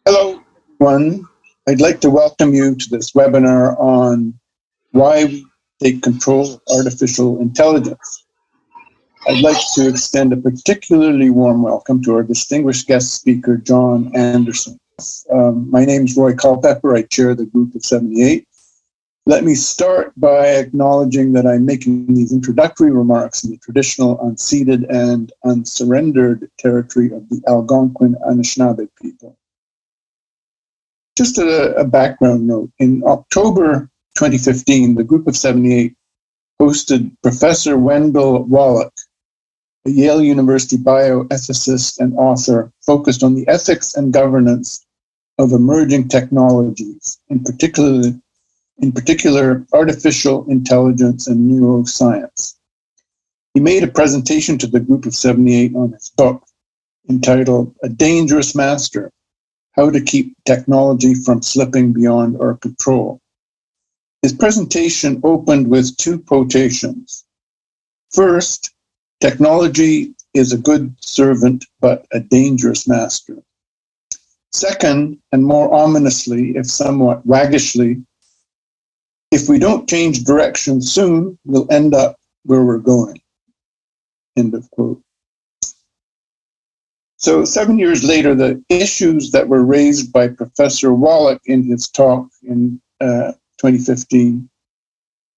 Hello, everyone. I'd like to welcome you to this webinar on why we take control of artificial intelligence. I'd like to extend a particularly warm welcome to our distinguished guest speaker, John Anderson. My name is Roy Culpeper. I chair the group of 78. Let me start by acknowledging that I'm making these introductory remarks in the traditional unceded and unsurrendered territory of the Algonquin Anishinaabe people. Just a background note, in October 2015, the group of 78 hosted Professor Wendell Wallach, a Yale University bioethicist and author focused on the ethics and governance of emerging technologies, in particular artificial intelligence and neuroscience. He made a presentation to the group of 78 on his book entitled A Dangerous Master: How to Keep Technology from Slipping Beyond Our Control. His presentation opened with two quotations. First, technology is a good servant, but a dangerous master. Second, and more ominously, if somewhat waggishly, if we don't change direction soon, we'll end up where we're going. End of quote. So 7 years later, the issues that were raised by Professor Wallach in his talk in 2015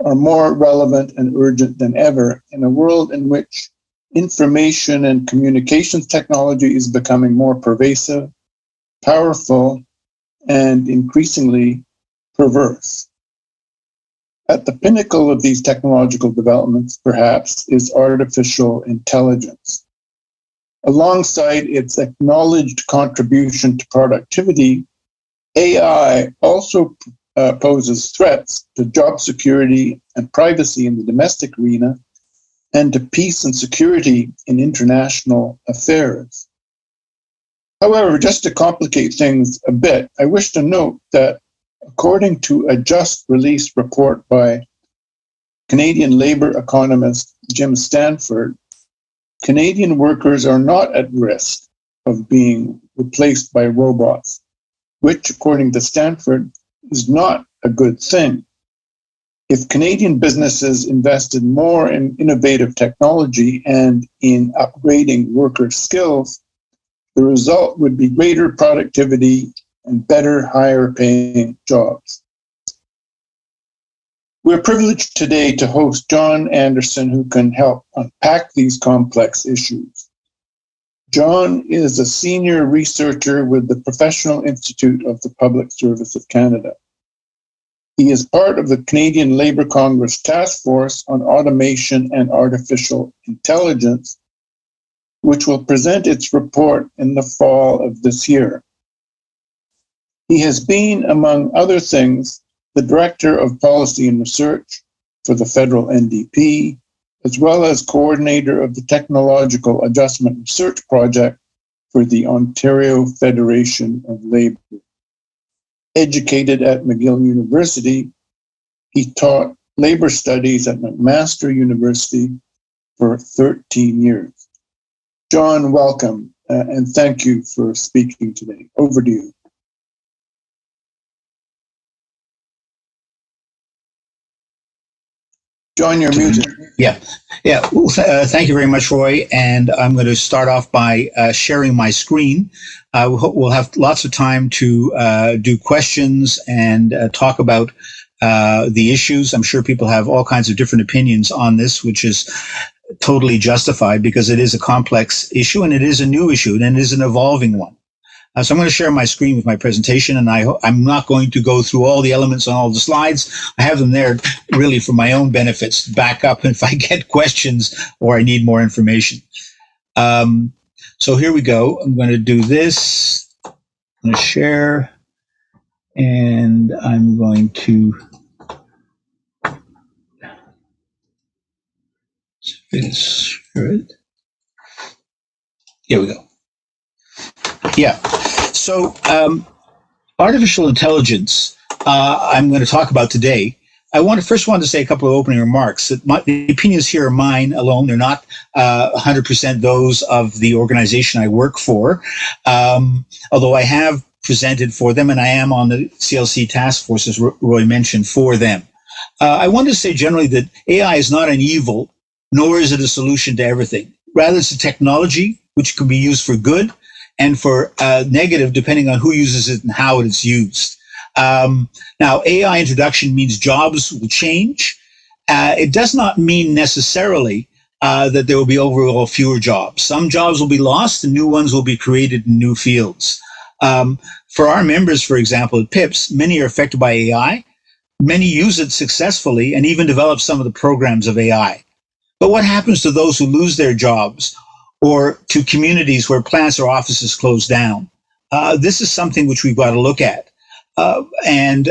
are more relevant and urgent than ever in a world in which information and communications technology is becoming more pervasive, powerful, and increasingly perverse. At the pinnacle of these technological developments, perhaps, is artificial intelligence. Alongside its acknowledged contribution to productivity, AI also poses threats to job security and privacy in the domestic arena and to peace and security in international affairs. However, just to complicate things a bit, I wish to note that according to a just released report by Canadian labor economist Jim Stanford, Canadian workers are not at risk of being replaced by robots, which, according to Stanford, is not a good thing. If Canadian businesses invested more in innovative technology and in upgrading worker skills, the result would be greater productivity and better, higher paying jobs. We're privileged today to host John Anderson, who can help unpack these complex issues. John is a senior researcher with the Professional Institute of the Public Service of Canada. He is part of the Canadian Labour Congress Task Force on Automation and Artificial Intelligence, which will present its report in the fall of this year. He has been, among other things, the Director of Policy and Research for the Federal NDP, as well as coordinator of the Technological Adjustment Research Project for the Ontario Federation of Labour. Educated at McGill University, he taught labor studies at McMaster University for 13 years. John, welcome, and thank you for speaking today. Over to you. John, you're muted. Yeah. Well, thank you very much, Roy. And I'm going to start off by sharing my screen. We'll have lots of time to do questions and talk about the issues. I'm sure people have all kinds of different opinions on this, which is totally justified because it is a complex issue and it is a new issue and it is an evolving one. So I'm going to share my screen with my presentation, and I'm not going to go through all the elements on all the slides. I have them there really for my own benefits, back up if I get questions or I need more information. So here we go. I'm going to do this. I'm going to share, and I'm going to share it. Here we go. Yeah. So artificial intelligence, I'm going to talk about today. I first want to say a couple of opening remarks. The opinions here are mine alone. They're not 100% those of the organization I work for. Although I have presented for them, and I am on the CLC task force, as Roy mentioned, for them. I want to say generally that AI is not an evil, nor is it a solution to everything. Rather, it's a technology which can be used for good and for negative, depending on who uses it and how it is used. Now, AI introduction means jobs will change. It does not mean necessarily that there will be overall fewer jobs. Some jobs will be lost and new ones will be created in new fields. For our members, for example, at PIPS, many are affected by AI. Many use it successfully and even develop some of the programs of AI. But what happens to those who lose their jobs, or to communities where plants or offices close down? This is something which we've got to look at. And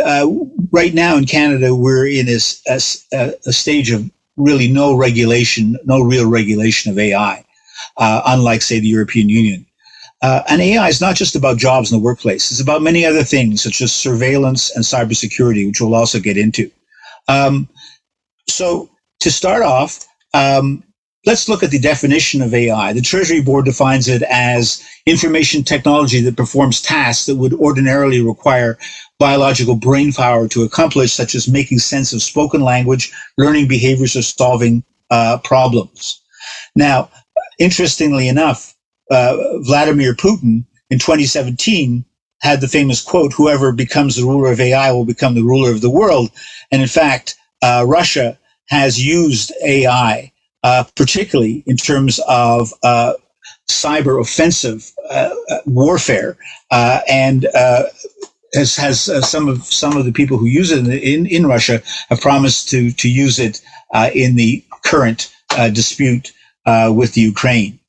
right now in Canada, we're in a stage of really no real regulation of AI, unlike, say, the European Union. And AI is not just about jobs in the workplace. It's about many other things, such as surveillance and cybersecurity, which we'll also get into. So to start off, let's look at the definition of AI. The Treasury Board defines it as information technology that performs tasks that would ordinarily require biological brain power to accomplish, such as making sense of spoken language, learning behaviors, or solving problems. Now, interestingly enough, Vladimir Putin in 2017 had the famous quote, "Whoever becomes the ruler of AI will become the ruler of the world." And in fact, Russia has used AI, particularly in terms of cyber offensive warfare, and has some of the people who use it in Russia have promised to use it in the current dispute with Ukraine.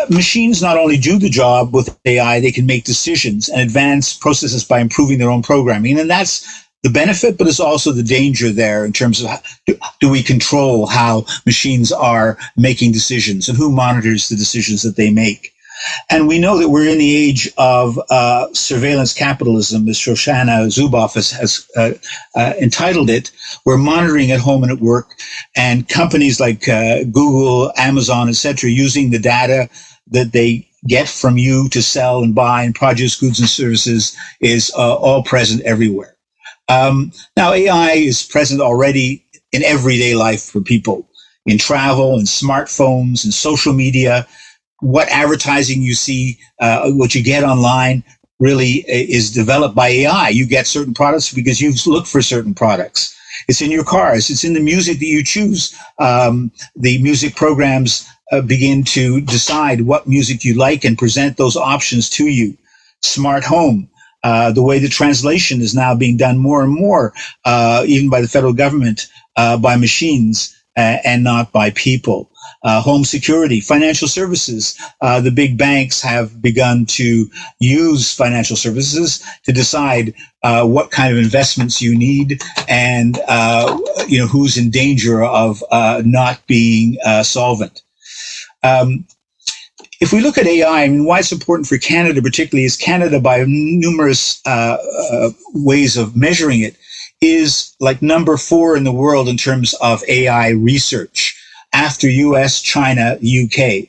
Machines not only do the job with AI, they can make decisions and advance processes by improving their own programming. And that's the benefit, but it's also the danger there in terms of do we control how machines are making decisions and who monitors the decisions that they make. And we know that we're in the age of surveillance capitalism, as Shoshana Zuboff has entitled it. We're monitoring at home and at work, and companies like Google, Amazon, etc., using the data that they get from you to sell and buy and produce goods and services is all present everywhere. Now, AI is present already in everyday life for people, in travel, in smartphones, in social media. What advertising you see, what you get online, really is developed by AI. You get certain products because you look for certain products. It's in your cars. It's in the music that you choose. The music programs begin to decide what music you like and present those options to you. Smart home. The way the translation is now being done more and more, even by the federal government, by machines and not by people. Home security, financial services. The big banks have begun to use financial services to decide what kind of investments you need and who's in danger of not being solvent. If we look at AI, I mean, why it's important for Canada particularly is Canada, by numerous ways of measuring it, is like number 4 in the world in terms of AI research, after US, China, UK.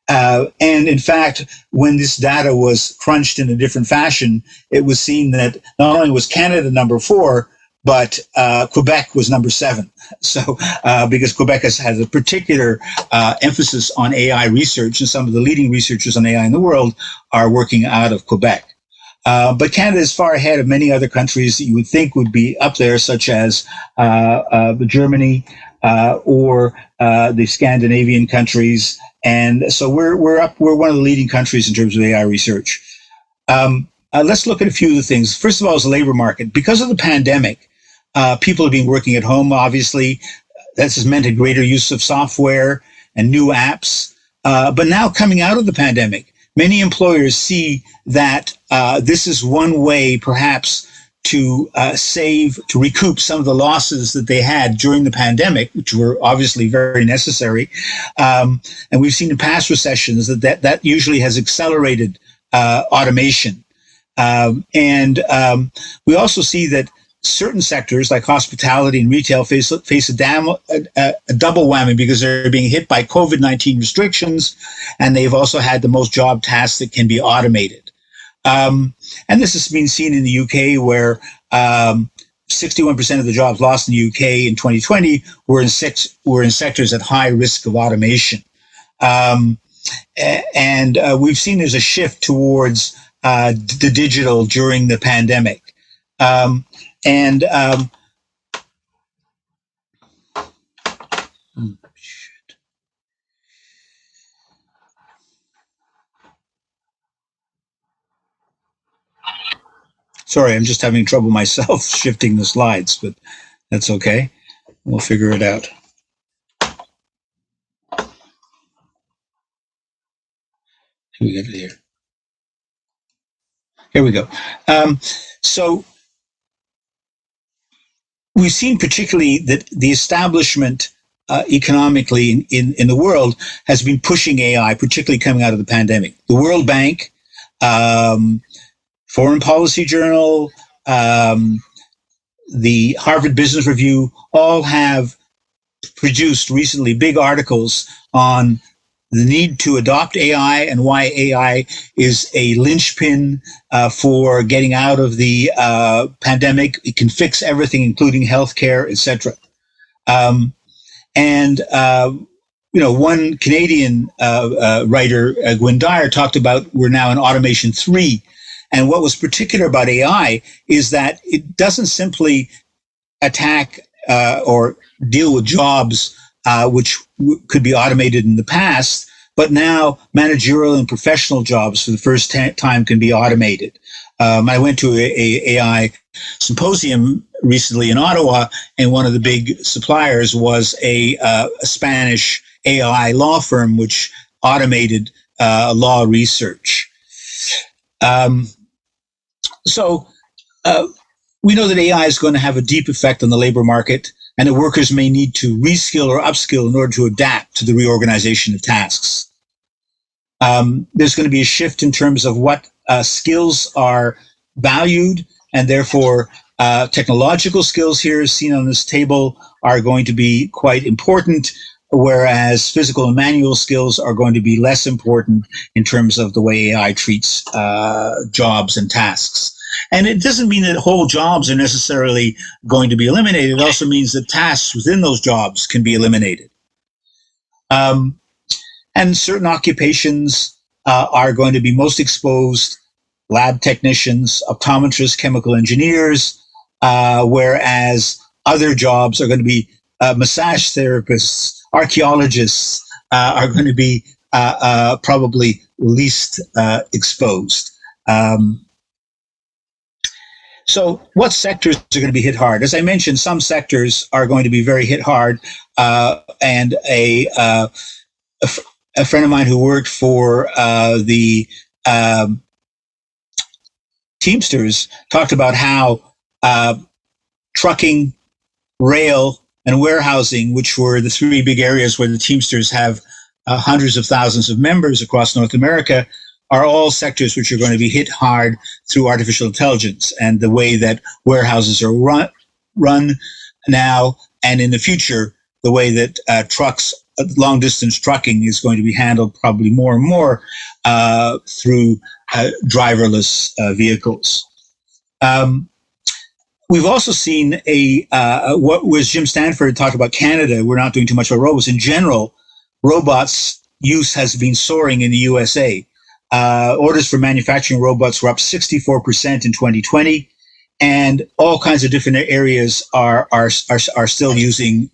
And in fact, when this data was crunched in a different fashion, it was seen that not only was Canada number 4, but Quebec was number 7. So because Quebec has a particular emphasis on AI research, and some of the leading researchers on AI in the world are working out of Quebec. But Canada is far ahead of many other countries that you would think would be up there, such as Germany or the Scandinavian countries. And so we're one of the leading countries in terms of AI research. Let's look at a few of the things. First of all, is the labor market. Because of the pandemic, people have been working at home, obviously. This has meant a greater use of software and new apps. But now, coming out of the pandemic, many employers see that this is one way, perhaps, to recoup some of the losses that they had during the pandemic, which were obviously very necessary. And we've seen in past recessions that usually has accelerated automation. And we also see that certain sectors like hospitality and retail face a double whammy because they're being hit by COVID-19 restrictions, and they've also had the most job tasks that can be automated. And this has been seen in the UK, where 61% of the jobs lost in the UK in 2020 were in sectors at high risk of automation. And we've seen there's a shift towards the digital during the pandemic. Sorry, I'm just having trouble myself shifting the slides, but that's okay. We'll figure it out. We get it here. Here we go. So we've seen particularly that the establishment economically in the world has been pushing AI, particularly coming out of the pandemic. The World Bank, Foreign Policy Journal, the Harvard Business Review, all have produced recently big articles on the need to adopt AI and why AI is a linchpin for getting out of the pandemic. It can fix everything, including healthcare, etc. One Canadian writer, Gwyn Dyer, talked about we're now in automation 3. And what was particular about AI is that it doesn't simply attack or deal with jobs which could be automated in the past, but now managerial and professional jobs for the first time can be automated. I went to a AI symposium recently in Ottawa, and one of the big suppliers was a Spanish AI law firm which automated law research. So we know that AI is going to have a deep effect on the labor market, and that workers may need to reskill or upskill in order to adapt to the reorganization of tasks. There's going to be a shift in terms of what skills are valued, and therefore technological skills here, as seen on this table, are going to be quite important, whereas physical and manual skills are going to be less important in terms of the way AI treats jobs and tasks. And it doesn't mean that whole jobs are necessarily going to be eliminated. It also means that tasks within those jobs can be eliminated. And certain occupations are going to be most exposed: lab technicians, optometrists, chemical engineers, whereas other jobs are going to be massage therapists, archaeologists are going to be probably least exposed. So what sectors are going to be hit hard? As I mentioned, some sectors are going to be very hit hard. And a friend of mine who worked for the Teamsters talked about how trucking, rail, and warehousing, which were the 3 big areas where the Teamsters have hundreds of thousands of members across North America, are all sectors which are going to be hit hard through artificial intelligence and the way that warehouses are run now, and in the future, the way that trucks, long-distance trucking, is going to be handled probably more and more through driverless vehicles. We've also seen what was Jim Stanford talked about Canada. We're not doing too much about robots. In general, robots use has been soaring in the USA. Orders for manufacturing robots were up 64% in 2020, and all kinds of different areas are still using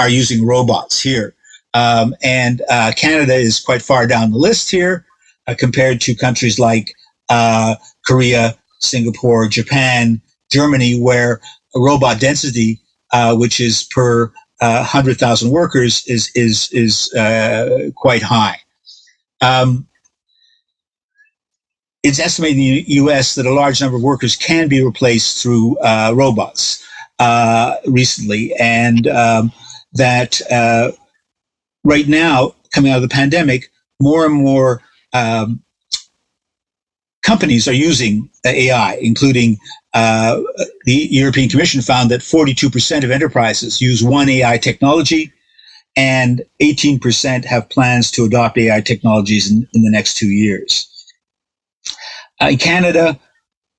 using robots here. And Canada is quite far down the list here compared to countries like Korea, Singapore, Japan, Germany, where robot density, which is per 100,000 workers, is quite high. It's estimated in the U.S. that a large number of workers can be replaced through robots recently, and that right now, coming out of the pandemic, more and more companies are using AI, including the European Commission found that 42% of enterprises use one AI technology, and 18% have plans to adopt AI technologies in the next 2 years. In Canada,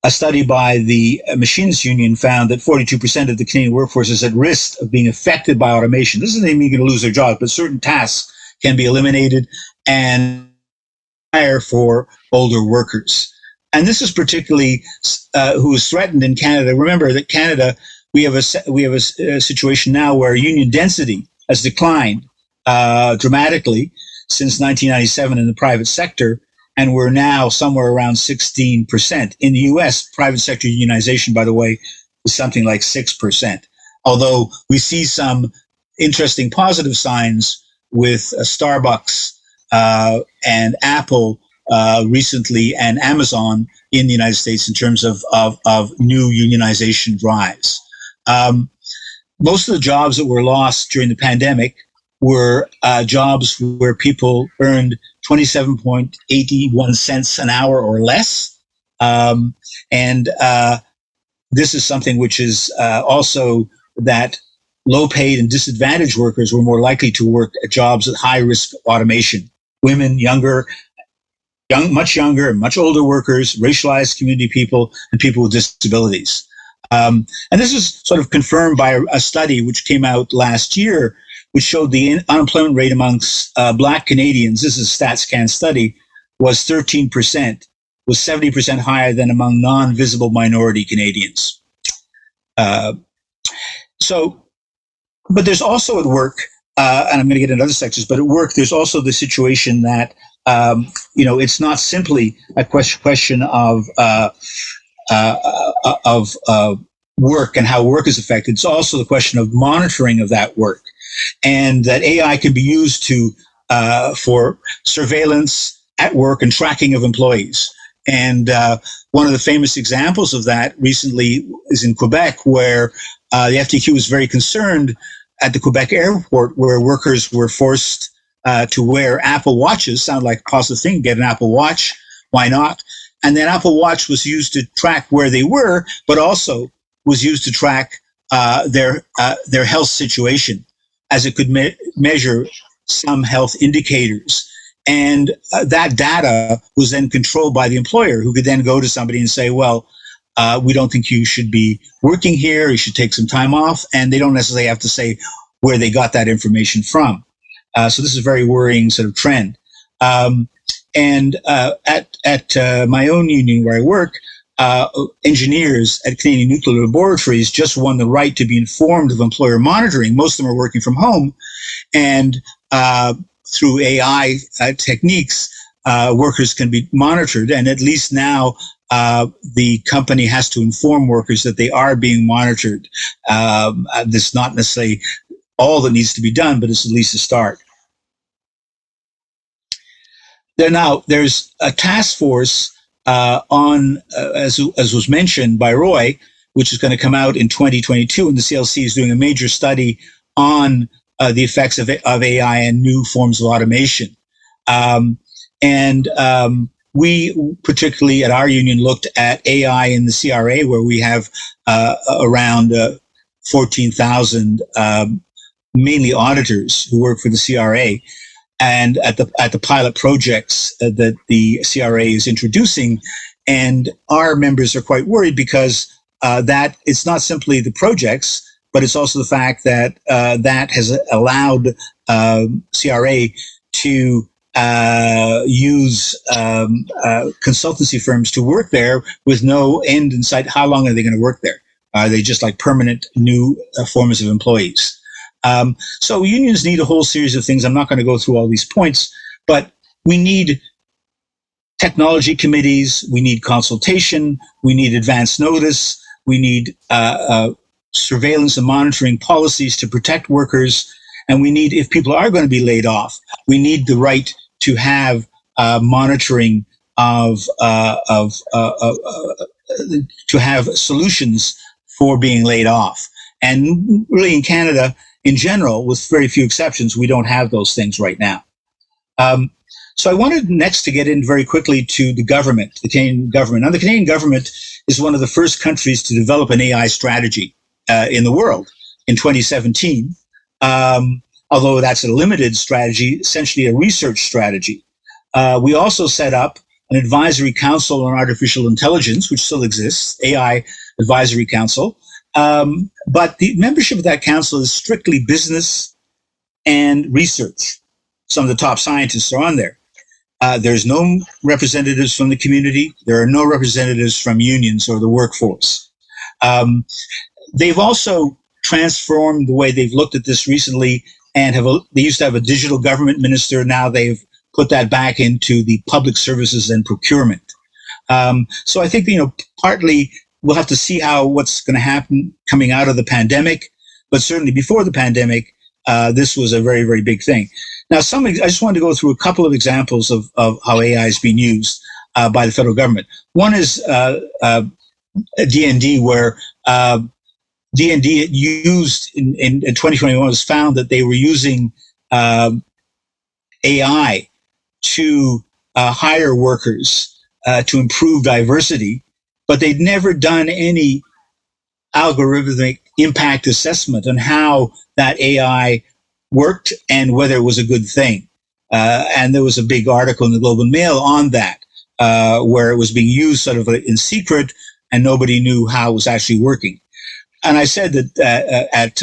a study by the Machines Union found that 42% of the Canadian workforce is at risk of being affected by automation. This doesn't mean you're going to lose their jobs, but certain tasks can be eliminated and hire for older workers. And this is particularly who is threatened in Canada. Remember that Canada, we have a situation now where union density has declined dramatically since 1997 in the private sector, and we're now somewhere around 16%. In the U.S., private sector unionization, by the way, is something like 6%. Although we see some interesting positive signs with Starbucks and Apple recently, and Amazon in the United States in terms of new unionization drives. Most of the jobs that were lost during the pandemic were jobs where people earned 27.81 cents an hour or less. And this is something which is also that low-paid and disadvantaged workers were more likely to work at jobs at high risk of automation. Women, much younger and much older workers, racialized community people, and people with disabilities. And this is sort of confirmed by a study which came out last year, which showed the unemployment rate amongst Black Canadians, this is a StatsCan study, was 13%, was 70% higher than among non-visible minority Canadians. But there's also at work, and I'm going to get into other sectors, but at work, there's also the situation that, it's not simply a question of work and how work is affected. It's also the question of monitoring of that work, and that AI can be used for surveillance at work and tracking of employees. And one of the famous examples of that recently is in Quebec, where the FTQ was very concerned at the Quebec airport, where workers were forced to wear Apple Watches. Sound like a positive thing, get an Apple Watch, why not? And then Apple Watch was used to track where they were, but also was used to track their health situation, as it could measure some health indicators. And that data was then controlled by the employer, who could then go to somebody and say, well, we don't think you should be working here. You should take some time off. And they don't necessarily have to say where they got that information from. So this is a very worrying sort of trend. And at my own union where I work, engineers at Canadian Nuclear Laboratories just won the right to be informed of employer monitoring. Most of them are working from home, and through AI techniques, workers can be monitored. And at least now, the company has to inform workers that they are being monitored. That's not necessarily all that needs to be done, but it's at least a start. There's a task force on, as was mentioned by Roy, which is going to come out in 2022, and the CLC is doing a major study on the effects of AI and new forms of automation. We particularly at our union looked at AI in the CRA, where we have around 14,000 mainly auditors who work for the CRA. And at the pilot projects that the CRA is introducing, and our members are quite worried because that it's not simply the projects, but it's also the fact that that has allowed CRA to use consultancy firms to work there with no end in sight. How long are they going to work there? Are they just like permanent new forms of employees? So unions need a whole series of things. I'm not going to go through all these points, but we need technology committees, we need consultation, we need advance notice, we need surveillance and monitoring policies to protect workers, and we need, if people are going to be laid off, we need the right to have monitoring to have solutions for being laid off. And really in Canada, in general, with very few exceptions, we don't have those things right now. So I wanted next to get in very quickly to the government, the Canadian government. Now, the Canadian government is one of the first countries to develop an AI strategy in the world in 2017, although that's a limited strategy, essentially a research strategy. We also set up an advisory council on artificial intelligence, which still exists, AI Advisory Council. But the membership of that council is strictly business and research. Some of the top scientists are on there. There's no representatives from the community. There are no representatives from unions or the workforce. They've also transformed the way they've looked at this recently, and they used to have a digital government minister. Now they've put that back into the public services and procurement. So I think, partly we'll have to see what's going to happen coming out of the pandemic, but certainly before the pandemic, this was a very, very big thing. Now, I just wanted to go through a couple of examples of how AI is being used by the federal government. One is DND, where DND used in 2021 was found that they were using AI to hire workers to improve diversity, but they'd never done any algorithmic impact assessment on how that AI worked and whether it was a good thing. And there was a big article in the Globe and Mail on that, where it was being used sort of in secret and nobody knew how it was actually working. And I said that at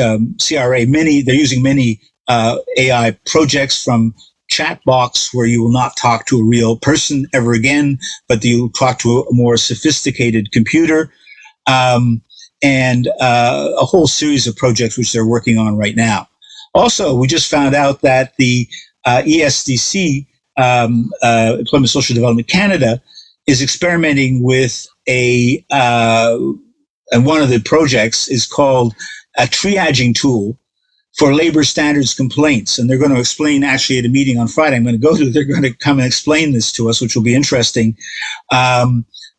CRA, they're using many AI projects, from chat box, where you will not talk to a real person ever again, but you'll talk to a more sophisticated computer, and a whole series of projects which they're working on right now. Also, we just found out that the ESDC, Employment Social Development Canada, is experimenting with and one of the projects is called a triaging tool for labor standards complaints. And they're going to explain, actually, at a meeting on Friday I'm going to go to, they're going to come and explain this to us, which will be interesting,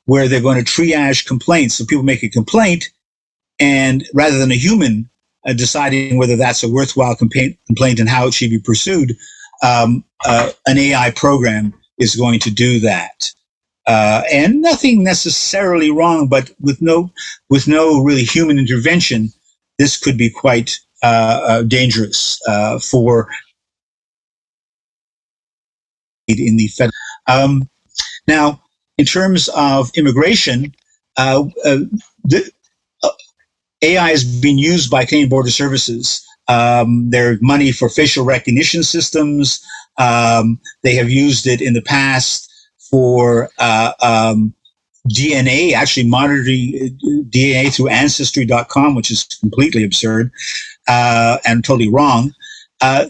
where they're going to triage complaints. So people make a complaint, and rather than a human deciding whether that's a worthwhile complaint and how it should be pursued, an AI program is going to do that. And nothing necessarily wrong, but with no really human intervention, this could be quite dangerous for in the federal. Now, in terms of immigration, AI has been used by Canadian Border Services. There's money for facial recognition systems. They have used it in the past for DNA, actually monitoring DNA through Ancestry.com, which is completely absurd and totally wrong.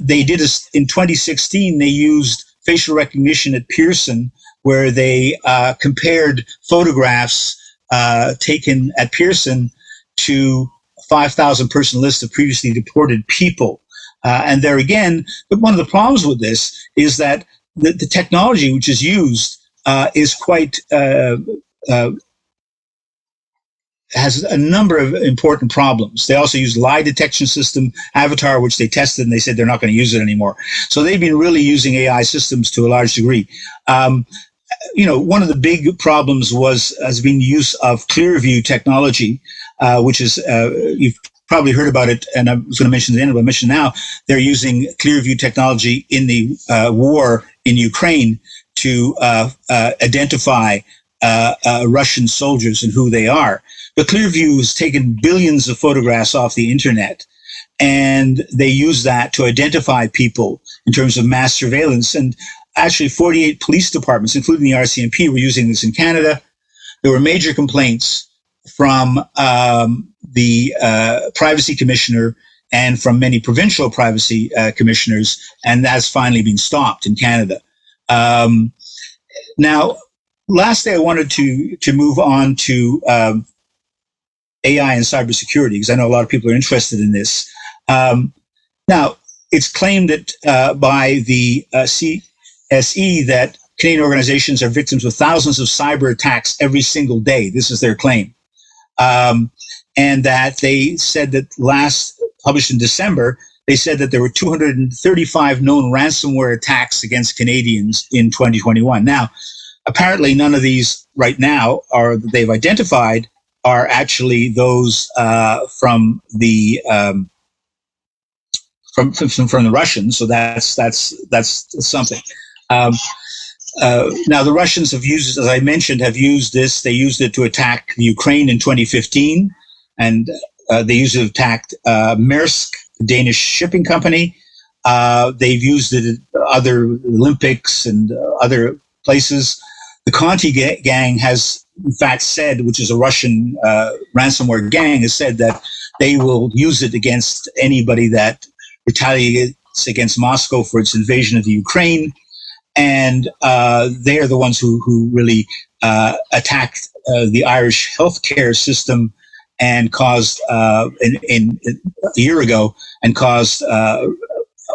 They did this in 2016. They used facial recognition at Pearson, where they compared photographs taken at Pearson to a 5,000 person list of previously deported people. And there again, but one of the problems with this is that the technology which is used is quite, has a number of important problems. They also use lie detection system, Avatar, which they tested, and they said they're not going to use it anymore. So they've been really using AI systems to a large degree. One of the big problems has been use of Clearview technology, which is, you've probably heard about it, and I was going to mention at the end, but I mention now, they're using Clearview technology in the war in Ukraine to identify Russian soldiers and who they are. But Clearview has taken billions of photographs off the internet, and they use that to identify people in terms of mass surveillance. And actually 48 police departments, including the RCMP, were using this in Canada. There were major complaints from the privacy commissioner and from many provincial privacy commissioners, and that's finally been stopped in Canada. Now, lastly, I wanted to move on to AI and cybersecurity, because I know a lot of people are interested in this. Now, it's claimed that by the CSE that Canadian organizations are victims of thousands of cyber attacks every single day. This is their claim. And that they said that published in December, they said that there were 235 known ransomware attacks against Canadians in 2021. Now, apparently none of these right now they've identified are actually those from the from the Russians. So that's something. Now, the Russians have used, as I mentioned, have used this. They used it to attack Ukraine in 2015, and they used it to attack Maersk, the Danish shipping company. They've used it at other Olympics and other places. The Conti gang has, in fact, said, which is a Russian ransomware gang, has said that they will use it against anybody that retaliates against Moscow for its invasion of the Ukraine. And they are the ones who really attacked the Irish healthcare system and caused, in a year ago, and caused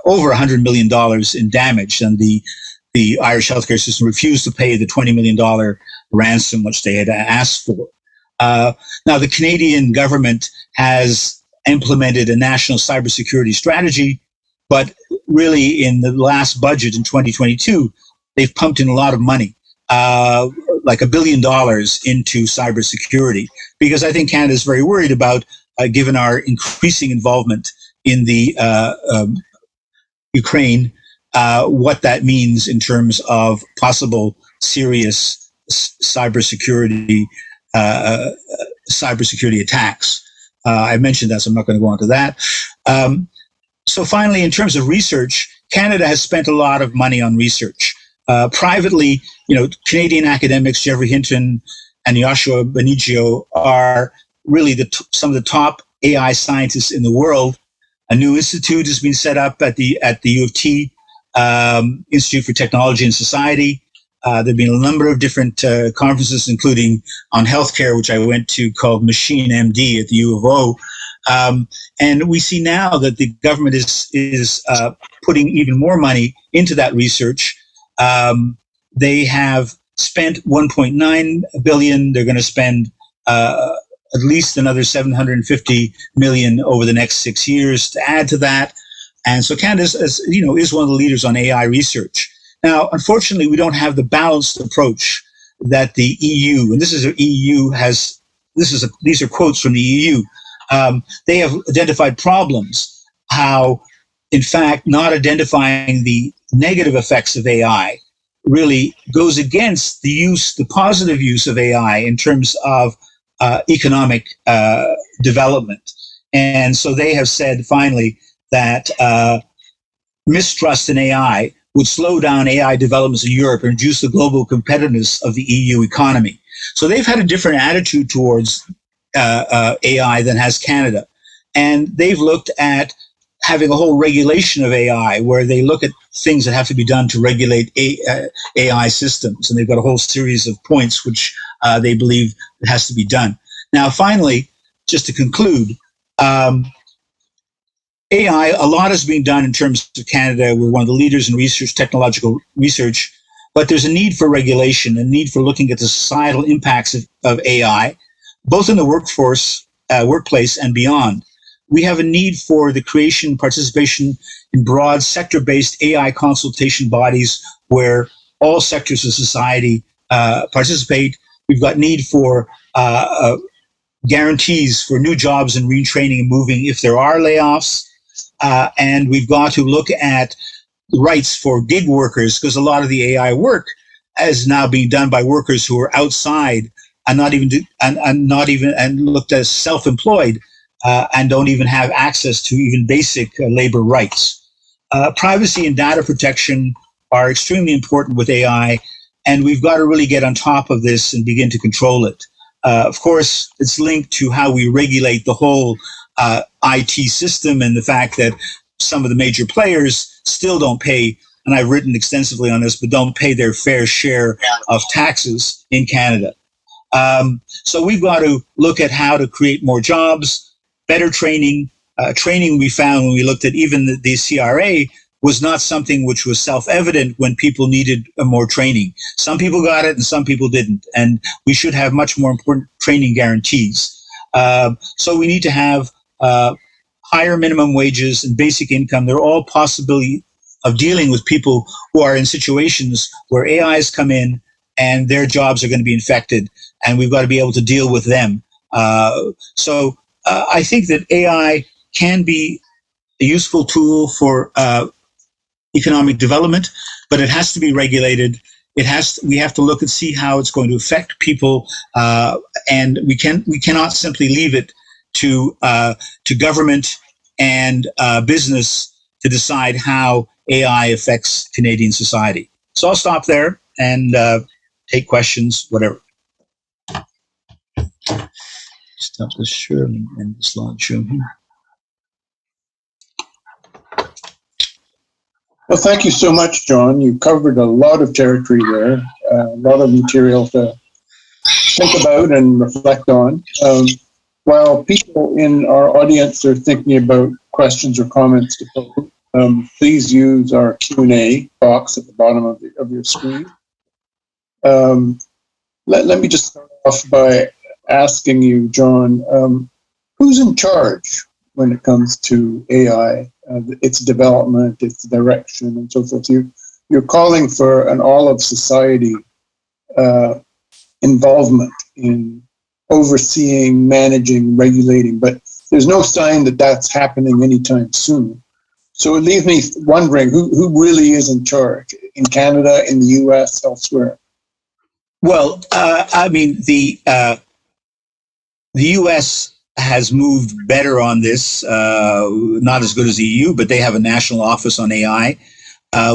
over $100 million in damage. And the Irish healthcare system refused to pay the $20 million ransom which they had asked for. Now, the Canadian government has implemented a national cybersecurity strategy, but really in the last budget in 2022, they've pumped in a lot of money, like $1 billion into cybersecurity, because I think Canada is very worried about, given our increasing involvement in the Ukraine, what that means in terms of possible serious cybersecurity attacks. I mentioned that, so I'm not going to go into that. So finally, in terms of research, Canada has spent a lot of money on research. Privately, Canadian academics, Jeffrey Hinton and Yoshua Benicio, are really some of the top AI scientists in the world. A new institute has been set up at the U of T, Institute for Technology and Society. There have been a number of different conferences, including on healthcare, which I went to, called Machine MD at the U of O. And we see now that the government is putting even more money into that research. They have spent $1.9 billion. They're going to spend at least another $750 million over the next 6 years to add to that. And so Canada, is one of the leaders on AI research. Now, unfortunately, we don't have the balanced approach that the EU, and these are quotes from the EU. They have identified problems, how, in fact, not identifying the negative effects of AI really goes against the positive use of AI in terms of economic development. And so they have said, finally, that mistrust in AI would slow down AI developments in Europe and reduce the global competitiveness of the EU economy. So they've had a different attitude towards AI than has Canada. And they've looked at having a whole regulation of AI, where they look at things that have to be done to regulate AI systems. And they've got a whole series of points which they believe has to be done. Now, finally, just to conclude, AI, a lot is being done in terms of Canada. We're one of the leaders in research, technological research, but there's a need for regulation, a need for looking at the societal impacts of AI, both in the workplace and beyond. We have a need for the creation and participation in broad sector-based AI consultation bodies where all sectors of society participate. We've got need for guarantees for new jobs and retraining and moving if there are layoffs. And we've got to look at rights for gig workers, because a lot of the AI work is now being done by workers who are outside and not even looked as self-employed and don't even have access to even basic labor rights. Privacy and data protection are extremely important with AI, and we've got to really get on top of this and begin to control it. Of course, it's linked to how we regulate the whole IT system, and the fact that some of the major players still don't pay, and I've written extensively on this, but don't pay their fair share of taxes in Canada. So we've got to look at how to create more jobs, better training. Training, we found when we looked at even the CRA, was not something which was self-evident when people needed more training. Some people got it and some people didn't. And we should have much more important training guarantees. So we need to have higher minimum wages and basic income. They're all possibility of dealing with people who are in situations where AIs come in and their jobs are going to be infected, and we've got to be able to deal with them. So I think that AI can be a useful tool for economic development, but it has to be regulated. we have to look and see how it's going to affect people, and we cannot simply leave it to government and business to decide how AI affects Canadian society. So I'll stop there and take questions, whatever. Stop this sharing and this slideshow here. Well, thank you so much, John. You covered a lot of territory there, a lot of material to think about and reflect on. While people in our audience are thinking about questions or comments to pose, please use our Q&A box at the bottom of your screen. Let me just start off by asking you, John, who's in charge when it comes to AI, its development, its direction, and so forth? You're calling for an all-of-society involvement in overseeing, managing, regulating, but there's no sign that that's happening anytime soon. So it leaves me wondering who really is in charge in Canada, in the US, elsewhere. Well, I mean, the US has moved better on this, not as good as the EU, but they have a national office on AI.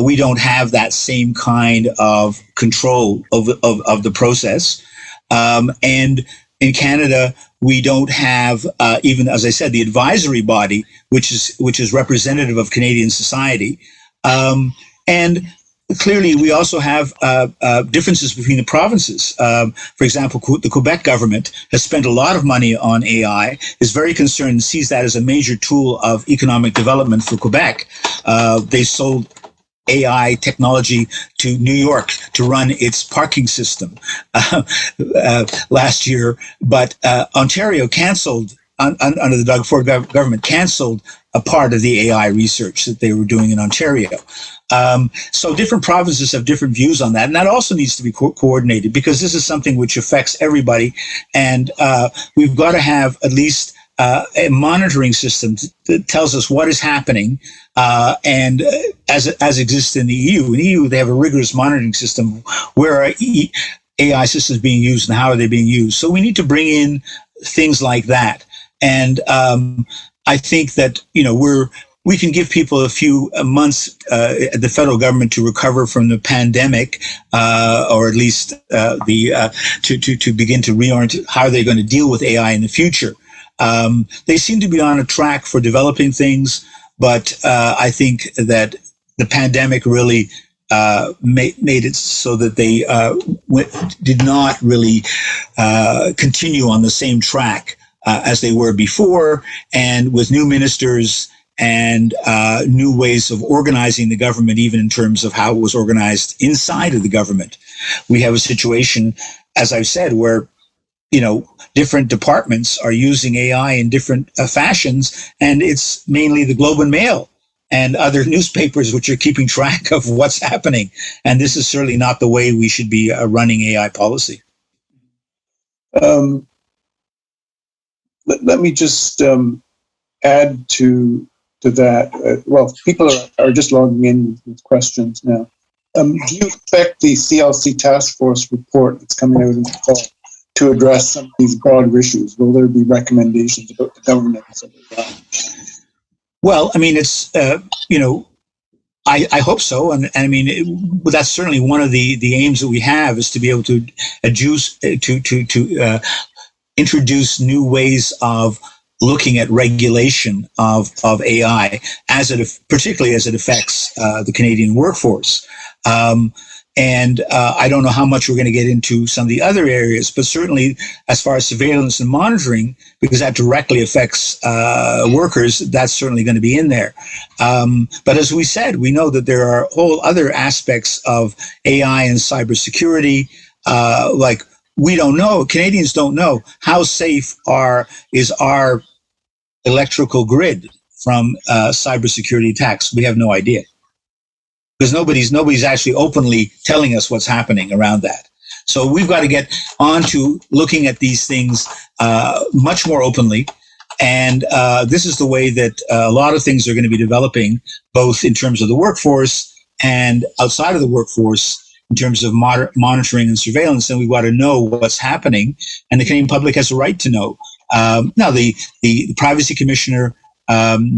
We don't have that same kind of control of the process. And in Canada, we don't have, even, as I said, the advisory body, which is representative of Canadian society. And clearly, we also have differences between the provinces. For example, the Quebec government has spent a lot of money on AI, is very concerned, and sees that as a major tool of economic development for Quebec. They sold AI technology to New York to run its parking system last year, but Ontario canceled, under the Doug Ford government, canceled a part of the AI research that they were doing in Ontario. So different provinces have different views on that, and that also needs to be coordinated, because this is something which affects everybody, and we've got to have at least a monitoring system that tells us what is happening, and as exists in the EU. In the EU, they have a rigorous monitoring system where are AI systems being used and how are they being used. So we need to bring in things like that, and I think that we can give people a few months at the federal government to recover from the pandemic, or at least to begin to reorient how they're going to deal with AI in the future. They seem to be on a track for developing things, but I think that the pandemic really made it so that they did not really continue on the same track as they were before, and with new ministers and new ways of organizing the government, even in terms of how it was organized inside of the government. We have a situation, as I've said, where different departments are using AI in different fashions, and it's mainly the Globe and Mail and other newspapers which are keeping track of what's happening. And this is certainly not the way we should be running AI policy. Let me just add to that. Well, people are just logging in with questions now. Do you expect the CLC task force report that's coming out in the fall to address some of these broader issues? Will there be recommendations about the governance of AI? Well, I mean, it's I hope so, and I mean that's certainly one of the aims that we have, is to be able to introduce new ways of looking at regulation of AI, particularly as it affects the Canadian workforce. And I don't know how much we're going to get into some of the other areas, but certainly as far as surveillance and monitoring, because that directly affects workers, that's certainly going to be in there. But as we said, we know that there are whole other aspects of AI and cybersecurity, like we don't know, Canadians don't know how safe is our electrical grid from cybersecurity attacks. We have no idea, because nobody's actually openly telling us what's happening around that. So we've got to get on to looking at these things much more openly. And this is the way that a lot of things are going to be developing, both in terms of the workforce and outside of the workforce, in terms of monitoring and surveillance, then we've got to know what's happening, and the Canadian public has a right to know. Now, the Privacy Commissioner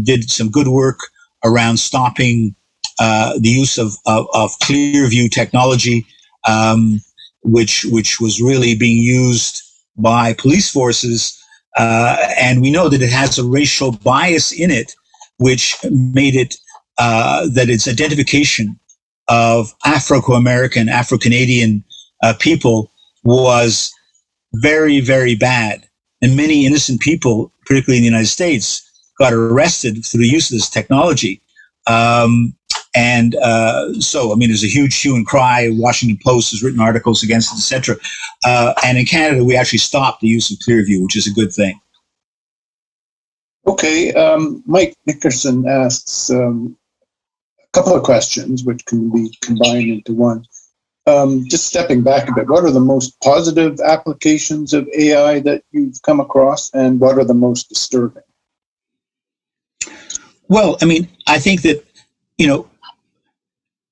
did some good work around stopping the use of Clearview technology, which was really being used by police forces, and we know that it has a racial bias in it, which made it that its identification of Afro-American, Afro-Canadian people was very, very bad. And many innocent people, particularly in the United States, got arrested through the use of this technology. So, I mean, there's a huge hue and cry. Washington Post has written articles against it, etc. And in Canada, we actually stopped the use of Clearview, which is a good thing. Okay, Mike Nickerson asks a couple of questions, which can be combined into one. Just stepping back a bit, what are the most positive applications of AI that you've come across, and what are the most disturbing? Well, I mean, I think that,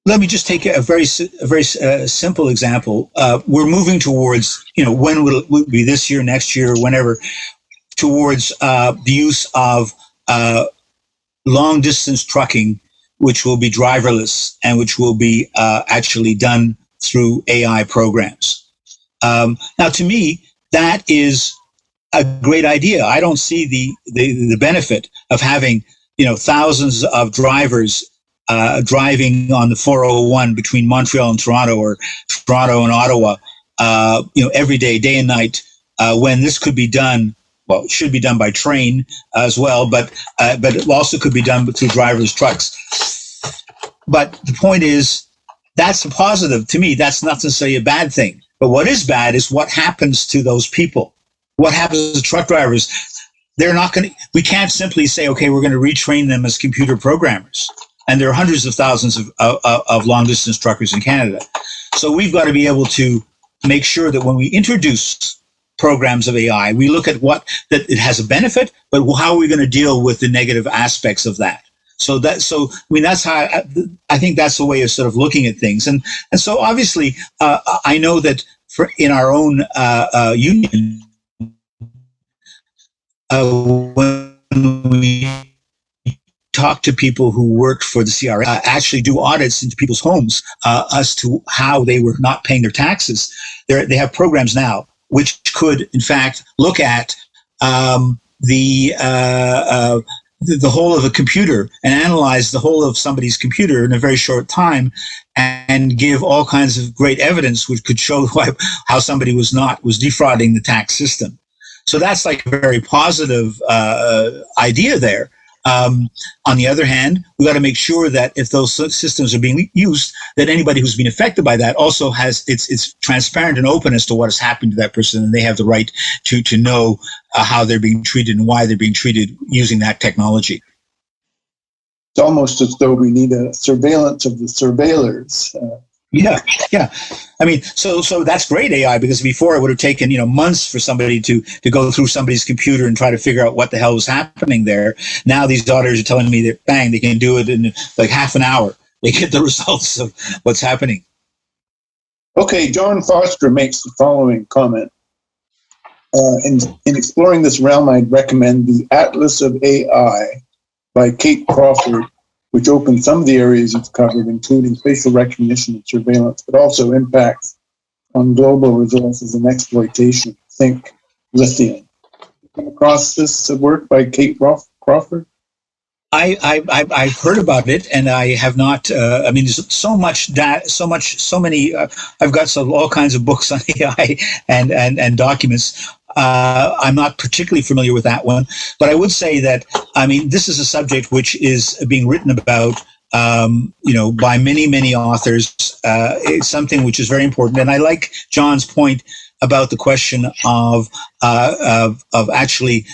let me just take a very simple example. We're moving towards, when will it be, this year, next year, whenever, towards the use of long distance trucking, which will be driverless and which will be actually done through AI programs. Now, to me, that is a great idea. I don't see the benefit of having thousands of drivers driving on the 401 between Montreal and Toronto, or Toronto and Ottawa, every day, day and night, when this could be done. Well, it should be done by train as well, but it also could be done through driverless trucks. But the point is, that's a positive. To me, that's not necessarily a bad thing. But what is bad is what happens to those people. What happens to truck drivers? They're not going to, we can't simply say, okay, we're going to retrain them as computer programmers. And there are hundreds of thousands of long distance truckers in Canada. So we've got to be able to make sure that when we introduce programs of AI, we look at that it has a benefit, but how are we going to deal with the negative aspects of that? So that's how I think that's the way of sort of looking at things. And so obviously, I know that in our own union, when we talk to people who worked for the CRA, actually do audits into people's homes as to how they were not paying their taxes. They have programs now which could, in fact, look at the whole of a computer and analyze the whole of somebody's computer in a very short time, and give all kinds of great evidence which could show how somebody was defrauding the tax system. So that's like a very positive idea there. On the other hand, we got to make sure that if those systems are being used, that anybody who's been affected by that also has it's transparent and open as to what is happening to that person, and they have the right to know how they're being treated and why they're being treated using that technology. It's almost as though we need a surveillance of the surveillors. Yeah. I mean, so that's great AI, because before it would have taken, months for somebody to go through somebody's computer and try to figure out what the hell was happening there. Now these auditors are telling me that, bang, they can do it in like half an hour. They get the results of what's happening. Okay, John Foster makes the following comment. In exploring this realm, I'd recommend The Atlas of AI by Kate Crawford, which opens some of the areas you've covered, including facial recognition and surveillance, but also impacts on global resources and exploitation. Think lithium. Come across this work by Kate Crawford? I've heard about it, and I have not. I mean, there's so many. I've got all kinds of books on AI and documents. I'm not particularly familiar with that one, but I would say that, I mean, this is a subject which is being written about, by many authors. It's something which is very important, and I like John's point about the question of actually,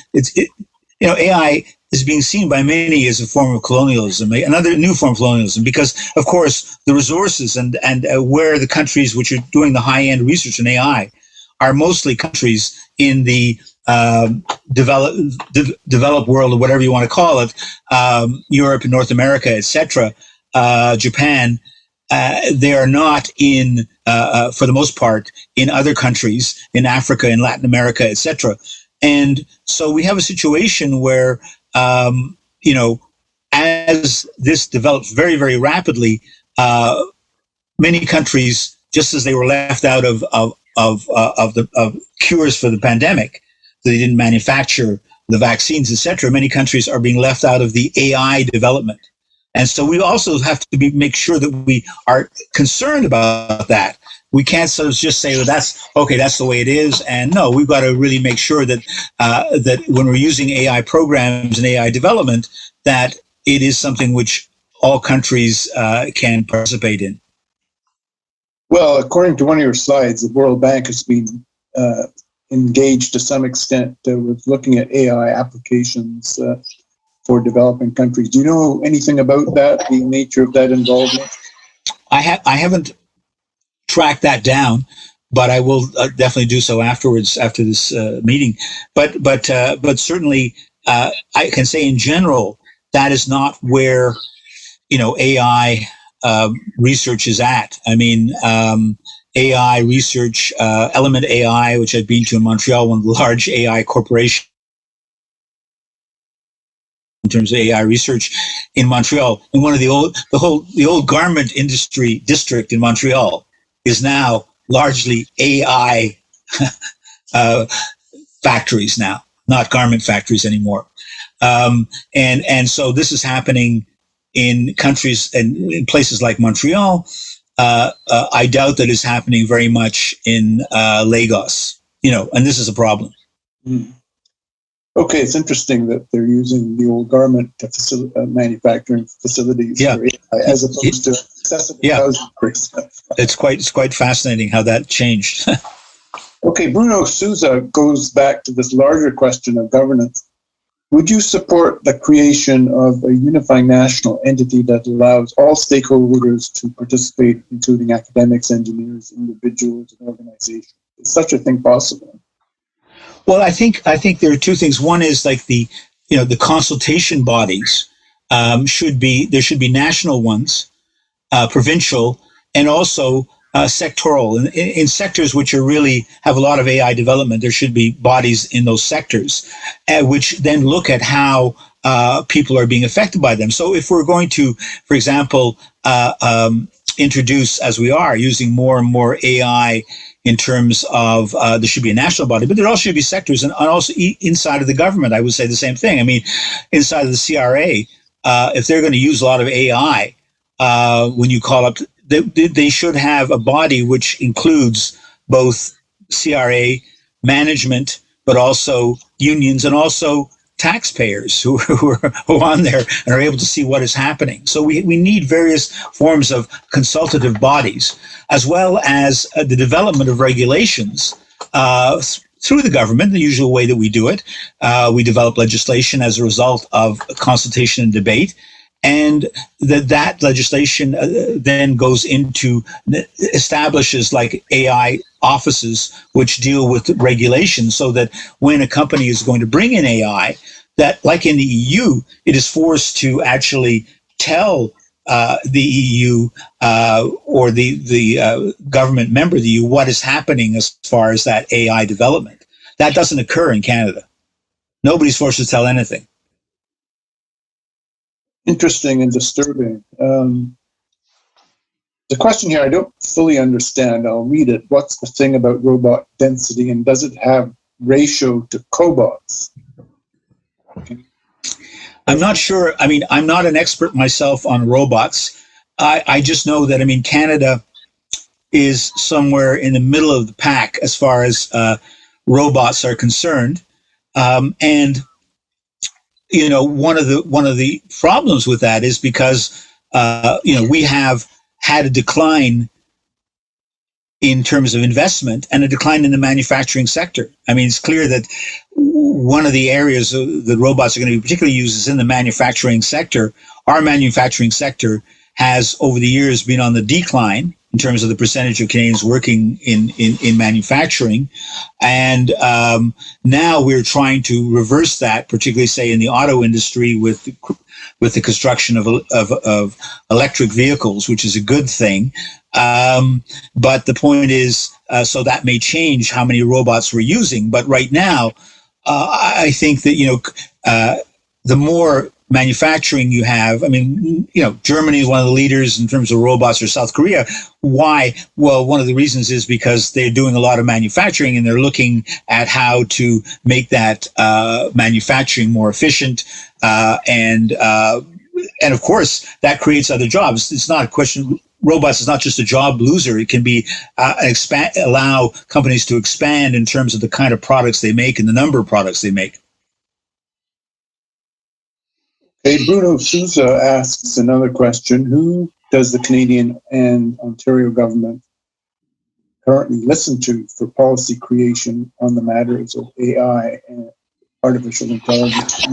AI is being seen by many as a form of colonialism, another new form of colonialism, because, of course, the resources and where the countries which are doing the high-end research in AI are mostly countries in the developed world, or whatever you want to call it, Europe and North America, etc., Japan. they are not in, for the most part, in other countries, in Africa, in Latin America, etc. And so we have a situation where, as this develops very, very rapidly, many countries, just as they were left out of cures for the pandemic, they didn't manufacture the vaccines, etc. Many countries are being left out of the AI development. And so we also have to make sure that we are concerned about that. We can't sort of just say, well, that's the way it is. And no, we've got to really make sure that that when we're using AI programs and AI development, that it is something which all countries can participate in. Well, according to one of your slides, the World Bank has been engaged to some extent with looking at AI applications for developing countries. Do you know anything about that, the nature of that involvement? I haven't tracked that down, but I will definitely do so afterwards, after this meeting. But certainly, I can say in general that is not where AI research is at. I mean, AI research, Element AI, which I've been to in Montreal, one of the large AI corporations in terms of AI research in Montreal, and one of the old garment industry district in Montreal is now largely AI factories now, not garment factories anymore. And so this is happening in countries and in places like Montreal. I doubt that it's happening very much in Lagos, and this is a problem. Mm. Okay, it's interesting that they're using the old garment manufacturing facilities for AI as opposed to accessible housing, for example. It's quite fascinating how that changed. Okay, Bruno Souza goes back to this larger question of governance. Would you support the creation of a unifying national entity that allows all stakeholders to participate, including academics, engineers, individuals, and organizations? Is such a thing possible? Well, I think there are two things. One is like the consultation bodies should be national ones, provincial, and also sectoral. In sectors which are really have a lot of AI development, there should be bodies in those sectors, which then look at how people are being affected by them. So if we're going to, for example, introduce, as we are, using more and more AI in terms of there should be a national body, but there also should be sectors, and also inside of the government, I would say the same thing. I mean, inside of the CRA, if they're going to use a lot of AI, when you call up, they should have a body which includes both CRA management, but also unions and also taxpayers who are on there and are able to see what is happening. So we need various forms of consultative bodies, as well as the development of regulations through the government, the usual way that we do it. We develop legislation as a result of consultation and debate. And that legislation then goes into, establishes like AI offices which deal with regulation, so that when a company is going to bring in AI, that like in the EU, it is forced to actually tell the EU or the government member of the EU what is happening as far as that AI development. That doesn't occur in Canada. Nobody's forced to tell anything. Interesting and disturbing. The question here I don't fully understand. I'll read it. What's the thing about robot density, and does it have ratio to cobots? I'm not sure. I mean, I'm not an expert myself on robots. I just know that, I mean, Canada is somewhere in the middle of the pack as far as robots are concerned. And one of the problems with that is because we have had a decline in terms of investment and a decline in the manufacturing sector. I mean, it's clear that one of the areas that robots are going to be particularly used is in the manufacturing sector. Our manufacturing sector has over the years been on the decline, in terms of the percentage of Canadians working in manufacturing. And now we're trying to reverse that, particularly, say, in the auto industry with the construction of electric vehicles, which is a good thing. But the point is, so that may change how many robots we're using. But right now, I think that, the more manufacturing you have, I mean, Germany is one of the leaders in terms of robots, or South Korea. Why? Well, one of the reasons is because they're doing a lot of manufacturing, and they're looking at how to make that manufacturing more efficient. And of course, that creates other jobs. It's not a question. Robots is not just a job loser. It can be allow companies to expand in terms of the kind of products they make and the number of products they make. Okay, Bruno Souza asks another question. Who does the Canadian and Ontario government currently listen to for policy creation on the matters of AI and artificial intelligence?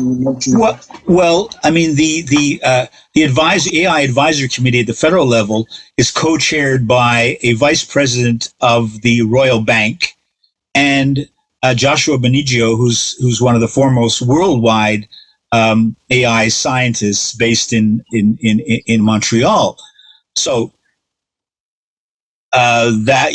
Well, I mean, the AI advisory committee at the federal level is co-chaired by a vice president of the Royal Bank and Joshua Benigio, who's one of the foremost worldwide AI scientists based in Montreal. So that's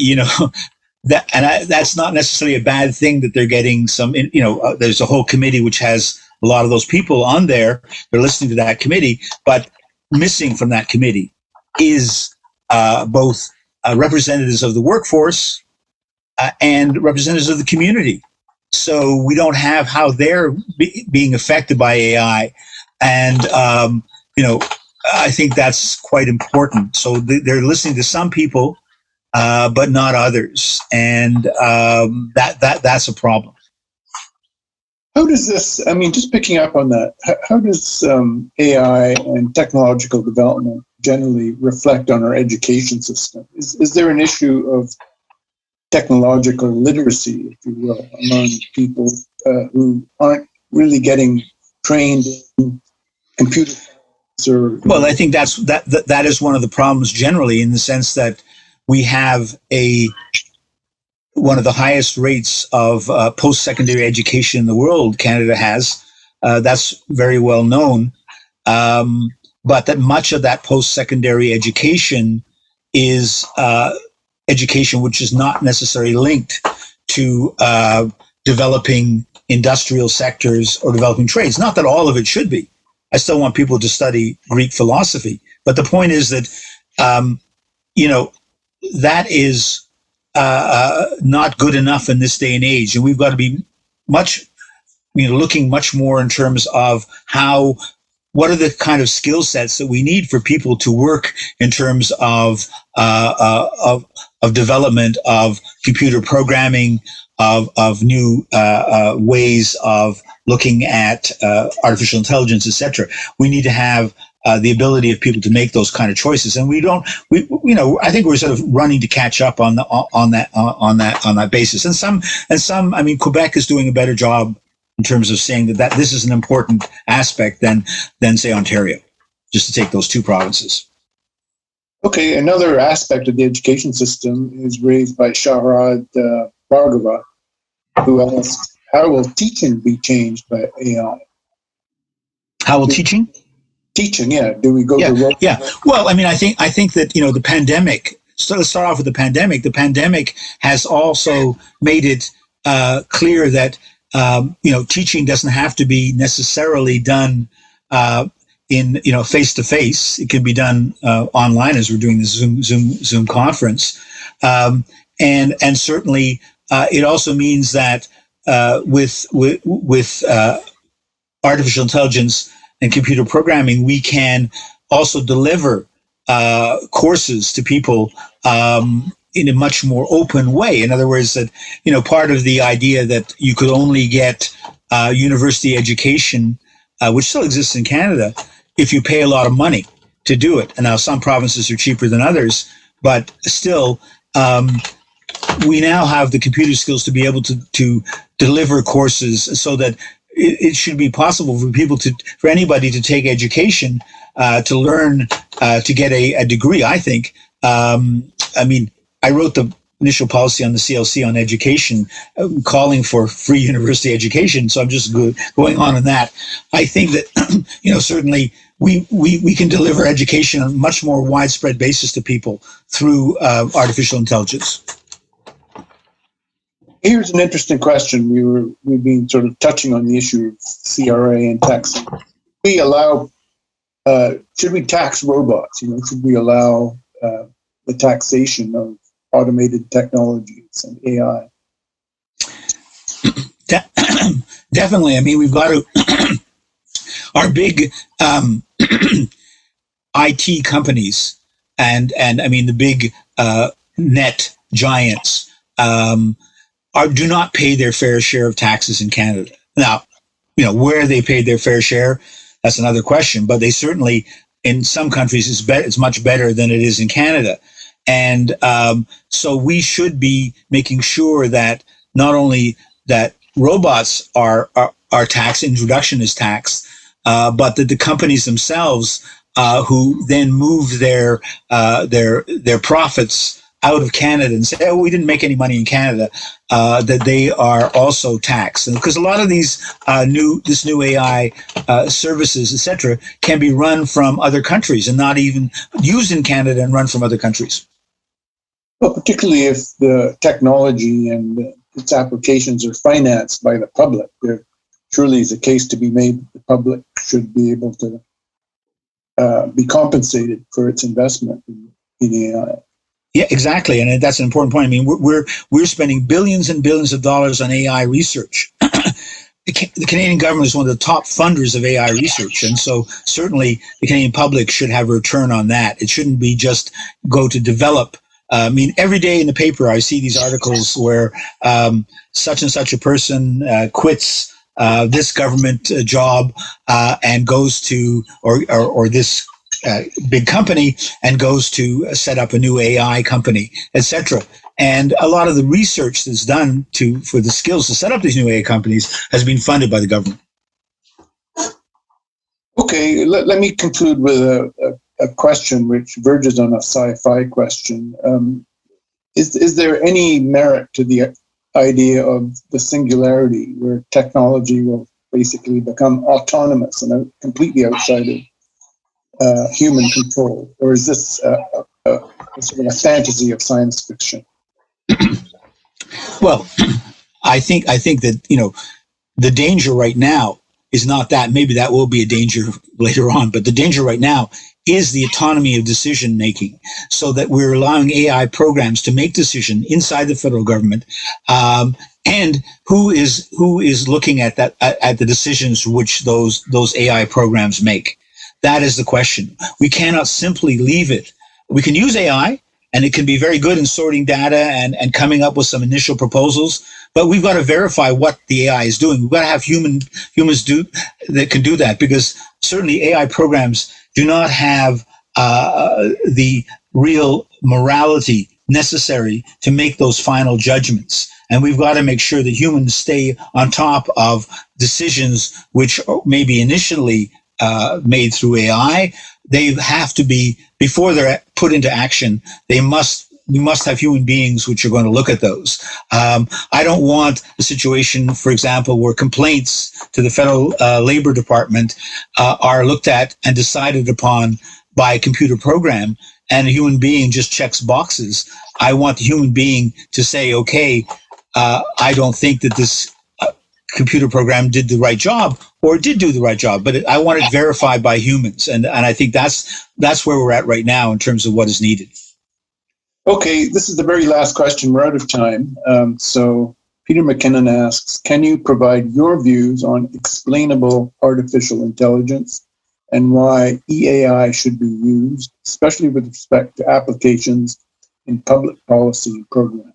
not necessarily a bad thing that they're getting some. There's a whole committee which has a lot of those people on there. They're listening to that committee, but missing from that committee is both representatives of the workforce and representatives of the community. So we don't have how they're being affected by AI. And, I think that's quite important. So they're listening to some people, but not others. And that's a problem. How does this, just picking up on that, how does AI and technological development generally reflect on our education system? Is there an issue of technological literacy, if you will, among people who aren't really getting trained in computer science? Well, I think that is one of the problems generally, in the sense that we have one of the highest rates of post-secondary education in the world. Canada has. That's very well known. But that much of that post-secondary education is education which is not necessarily linked to developing industrial sectors or developing trades. Not that all of it should be. I still want people to study Greek philosophy. But the point is that, that is not good enough in this day and age. And we've got to be looking much more in terms of what are the kind of skill sets that we need for people to work in terms of development of computer programming, of new ways of looking at artificial intelligence, etc. We need to have the ability of people to make those kind of choices, and I think we're sort of running to catch up on that basis. And some, Quebec is doing a better job in terms of saying that this is an important aspect than say Ontario, just to take those two provinces. Okay, another aspect of the education system is raised by Shahrad Bhargava, who asks, how will teaching be changed by AI? How will teaching? Teaching, yeah. Do we go to work? Yeah. Well, I think that, the pandemic, so let's start off with the pandemic. The pandemic has also made it clear that, teaching doesn't have to be necessarily done in face to face. It can be done online, as we're doing this Zoom conference, and certainly it also means that with artificial intelligence and computer programming, we can also deliver courses to people in a much more open way. In other words, that part of the idea that you could only get university education, which still exists in Canada, if you pay a lot of money to do it. And now some provinces are cheaper than others, but still, we now have the computer skills to be able to deliver courses, so that it should be possible for anybody to take education, to learn, to get a degree, I think, I mean, I wrote the initial policy on the CLC on education, calling for free university education. So I'm just going on in that. I think that, certainly we can deliver education on a much more widespread basis to people through artificial intelligence. Here's an interesting question. We've been sort of touching on the issue of CRA and taxing. We allow, should we tax robots? Should we allow the taxation of automated technologies and AI? Definitely. I mean, we've got to, our big IT companies and I mean, the big net giants do not pay their fair share of taxes in Canada. Now, where they paid their fair share, that's another question, but they certainly, in some countries, it's much better than it is in Canada. And so we should be making sure that not only that robots are taxed, introduction is taxed, but that the companies themselves who then move their profits out of Canada and say, oh, we didn't make any money in Canada, that they are also taxed. And because a lot of these new AI services, etc., can be run from other countries and not even used in Canada and run from other countries. Well, particularly if the technology and its applications are financed by the public, there surely is a case to be made that the public should be able to be compensated for its investment in AI. Yeah, exactly, and that's an important point. I mean, we're spending billions and billions of dollars on AI research. The Canadian government is one of the top funders of AI research, and so certainly the Canadian public should have a return on that. It shouldn't be just go to develop. I mean, every day in the paper, I see these articles where such and such a person quits this government job and goes to, or this big company and goes to set up a new AI company, etc. And a lot of the research that's done for the skills to set up these new AI companies has been funded by the government. Okay, let me conclude with a question which verges on a sci-fi question. Is there any merit to the idea of the singularity, where technology will basically become autonomous and completely outside of human control? Or is this sort of a fantasy of science fiction? Well, I think that, the danger right now is not that. Maybe that will be a danger later on, but the danger right now is the autonomy of decision making, so that we're allowing AI programs to make decisions inside the federal government, and who is looking at that at the decisions which those AI programs make. That is the question. We cannot simply leave it. We can use AI, and it can be very good in sorting data and coming up with some initial proposals, but we've got to verify what the AI is doing. We've got to have humans that can do that, because certainly AI programs do not have the real morality necessary to make those final judgments. And we've got to make sure that humans stay on top of decisions which may be initially made through AI. They have to be, before they're put into action, we must have human beings which are going to look at those. I don't want a situation, for example, where complaints to the Federal Labor Department are looked at and decided upon by a computer program, and a human being just checks boxes. I want the human being to say, okay, I don't think that this computer program did the right job, or did do the right job, but I want it verified by humans. And I think that's where we're at right now in terms of what is needed. Okay, this is the very last question. We're out of time. So Peter McKinnon asks, can you provide your views on explainable artificial intelligence and why EAI should be used, especially with respect to applications in public policy programs?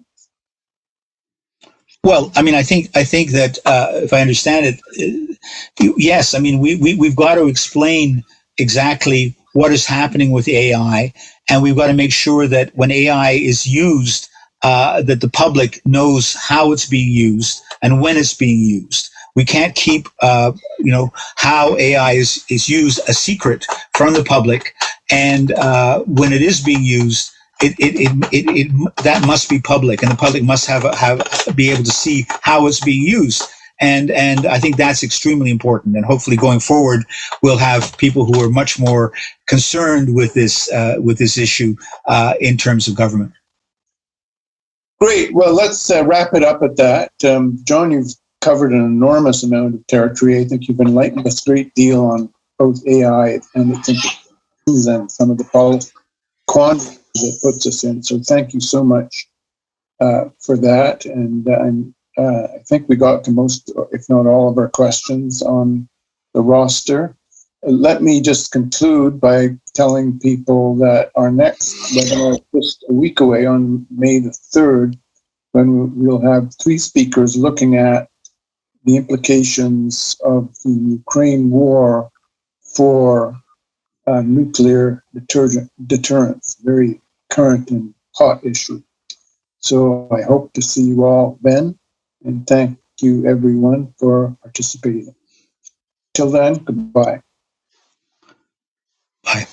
Well, I mean, I think that if I understand it, yes. I mean, we've got to explain exactly what is happening with AI, and we've got to make sure that when AI is used, that the public knows how it's being used and when it's being used. We can't keep, how AI is used a secret from the public, and when it is being used, that must be public, and the public must be able to see how it's being used. And I think that's extremely important. And hopefully, going forward, we'll have people who are much more concerned with this issue in terms of government. Great. Well, let's wrap it up at that. John, you've covered an enormous amount of territory. I think you've enlightened us a great deal on both AI and its implications and some of the policy quandaries it puts us in. So thank you so much for that. And I think we got to most, if not all, of our questions on the roster. Let me just conclude by telling people that our next webinar is just a week away on May the 3rd, when we'll have 3 speakers looking at the implications of the Ukraine war for nuclear deterrence, very current and hot issue. So I hope to see you all then, and thank you everyone for participating. Till then, goodbye. Bye.